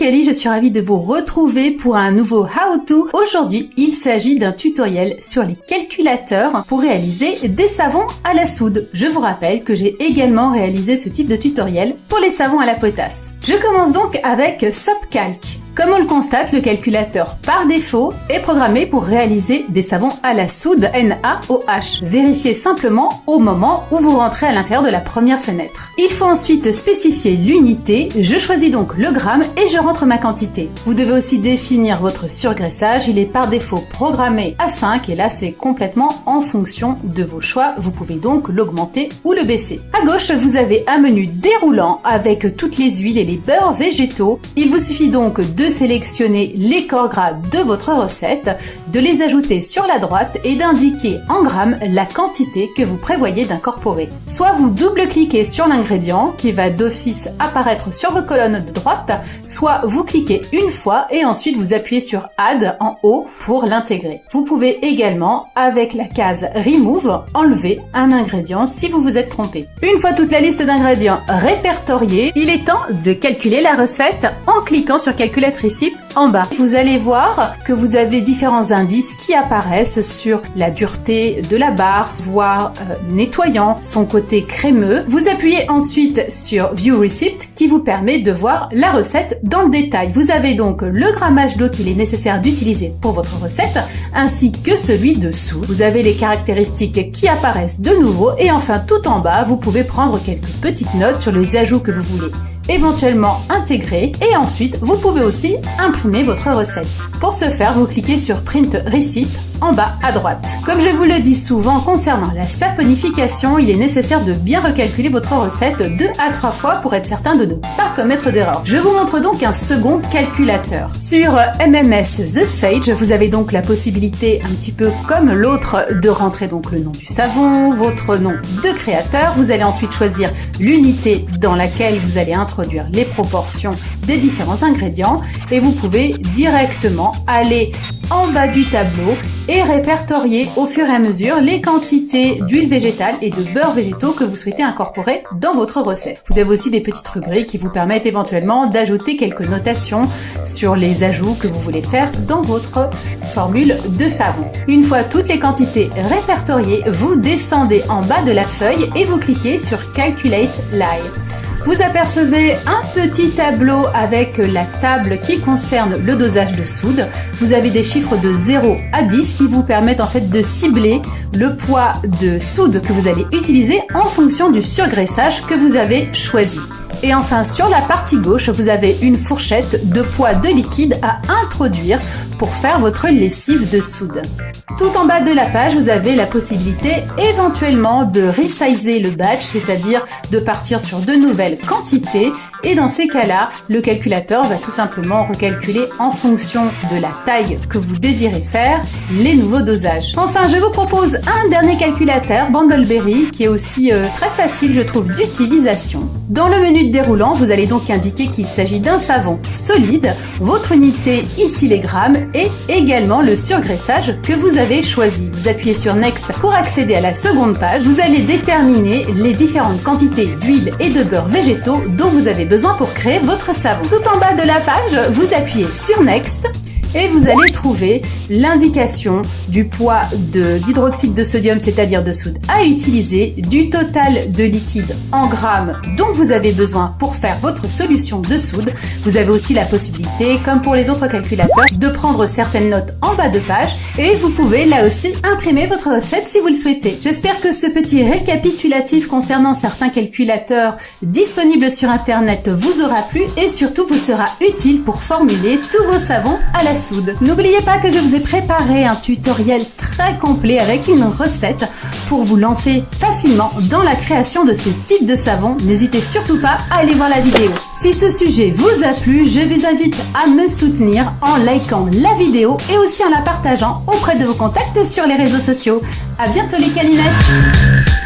Magali, je suis ravie de vous retrouver pour un nouveau how-to. Aujourd'hui, il s'agit d'un tutoriel sur les calculateurs pour réaliser des savons à la soude. Je vous rappelle que j'ai également réalisé ce type de tutoriel pour les savons à la potasse. Je commence donc avec SopCalc. Comme on le constate, le calculateur par défaut est programmé pour réaliser des savons à la soude NaOH. Vérifiez simplement au moment où vous rentrez à l'intérieur de la première fenêtre. Il faut ensuite spécifier l'unité. Je choisis donc le gramme et je rentre ma quantité. Vous devez aussi définir votre surgraissage. Il est par défaut programmé à 5 et là c'est complètement en fonction de vos choix. Vous pouvez donc l'augmenter ou le baisser. À gauche, vous avez un menu déroulant avec toutes les huiles et les beurres végétaux. Il vous suffit donc de sélectionner les corps gras de votre recette, de les ajouter sur la droite et d'indiquer en grammes la quantité que vous prévoyez d'incorporer. Soit vous double-cliquez sur l'ingrédient qui va d'office apparaître sur vos colonnes de droite, soit vous cliquez une fois et ensuite vous appuyez sur Add en haut pour l'intégrer. Vous pouvez également, avec la case Remove, enlever un ingrédient si vous vous êtes trompé. Une fois toute la liste d'ingrédients répertoriée, il est temps de calculer la recette en cliquant sur Calculatrice en bas. Vous allez voir que vous avez différents indices qui apparaissent sur la dureté de la barre, voire nettoyant, son côté crémeux. Vous appuyez ensuite sur View Receipt qui vous permet de voir la recette dans le détail. Vous avez donc le grammage d'eau qu'il est nécessaire d'utiliser pour votre recette ainsi que celui dessous. Vous avez les caractéristiques qui apparaissent de nouveau et enfin tout en bas, vous pouvez prendre quelques petites notes sur les ajouts que vous voulez éventuellement intégrer et ensuite vous pouvez aussi imprimer votre recette. Pour ce faire, vous cliquez sur Print Receipt en bas à droite. Comme je vous le dis souvent concernant la saponification, il est nécessaire de bien recalculer votre recette 2 à 3 fois pour être certain de ne pas commettre d'erreur. Je vous montre donc un second calculateur. Sur MMS The Sage, vous avez donc la possibilité, un petit peu comme l'autre, de rentrer donc le nom du savon, votre nom de créateur. Vous allez ensuite choisir l'unité dans laquelle vous allez introduire les proportions des différents ingrédients et vous pouvez directement aller en bas du tableau et répertorier au fur et à mesure les quantités d'huile végétale et de beurre végétaux que vous souhaitez incorporer dans votre recette. Vous avez aussi des petites rubriques qui vous permettent éventuellement d'ajouter quelques notations sur les ajouts que vous voulez faire dans votre formule de savon. Une fois toutes les quantités répertoriées, vous descendez en bas de la feuille et vous cliquez sur Calculate Lye. Vous apercevez un petit tableau avec la table qui concerne le dosage de soude. Vous avez des chiffres de 0 à 10 qui vous permettent en fait de cibler le poids de soude que vous allez utiliser en fonction du surgraissage que vous avez choisi. Et enfin, sur la partie gauche, vous avez une fourchette de poids de liquide à introduire pour faire votre lessive de soude. Tout en bas de la page, vous avez la possibilité éventuellement de resizer le batch, c'est-à-dire de partir sur de nouvelles quantités. Et dans ces cas-là, le calculateur va tout simplement recalculer en fonction de la taille que vous désirez faire les nouveaux dosages. Enfin, je vous propose un dernier calculateur, Bundleberry, qui est aussi très facile, je trouve, d'utilisation. Dans le menu de déroulant, vous allez donc indiquer qu'il s'agit d'un savon solide, votre unité, ici les grammes, et également le surgraissage que vous avez choisi. Vous appuyez sur Next pour accéder à la seconde page. Vous allez déterminer les différentes quantités d'huile et de beurre végétaux dont vous avez besoin pour créer votre savon. Tout en bas de la page, vous appuyez sur Next et vous allez trouver l'indication du poids d'hydroxyde de sodium, c'est-à-dire de soude à utiliser, du total de liquide en grammes dont vous avez besoin pour faire votre solution de soude. Vous avez aussi la possibilité, comme pour les autres calculateurs, de prendre certaines notes en bas de page et vous pouvez là aussi imprimer votre recette si vous le souhaitez. J'espère que ce petit récapitulatif concernant certains calculateurs disponibles sur internet vous aura plu et surtout vous sera utile pour formuler tous vos savons à la soude. N'oubliez pas que je vous ai préparé un tutoriel très complet avec une recette pour vous lancer facilement dans la création de ce type de savon. N'hésitez surtout pas à aller voir la vidéo. Si ce sujet vous a plu, je vous invite à me soutenir en likant la vidéo et aussi en la partageant auprès de vos contacts sur les réseaux sociaux. À bientôt les câlinettes!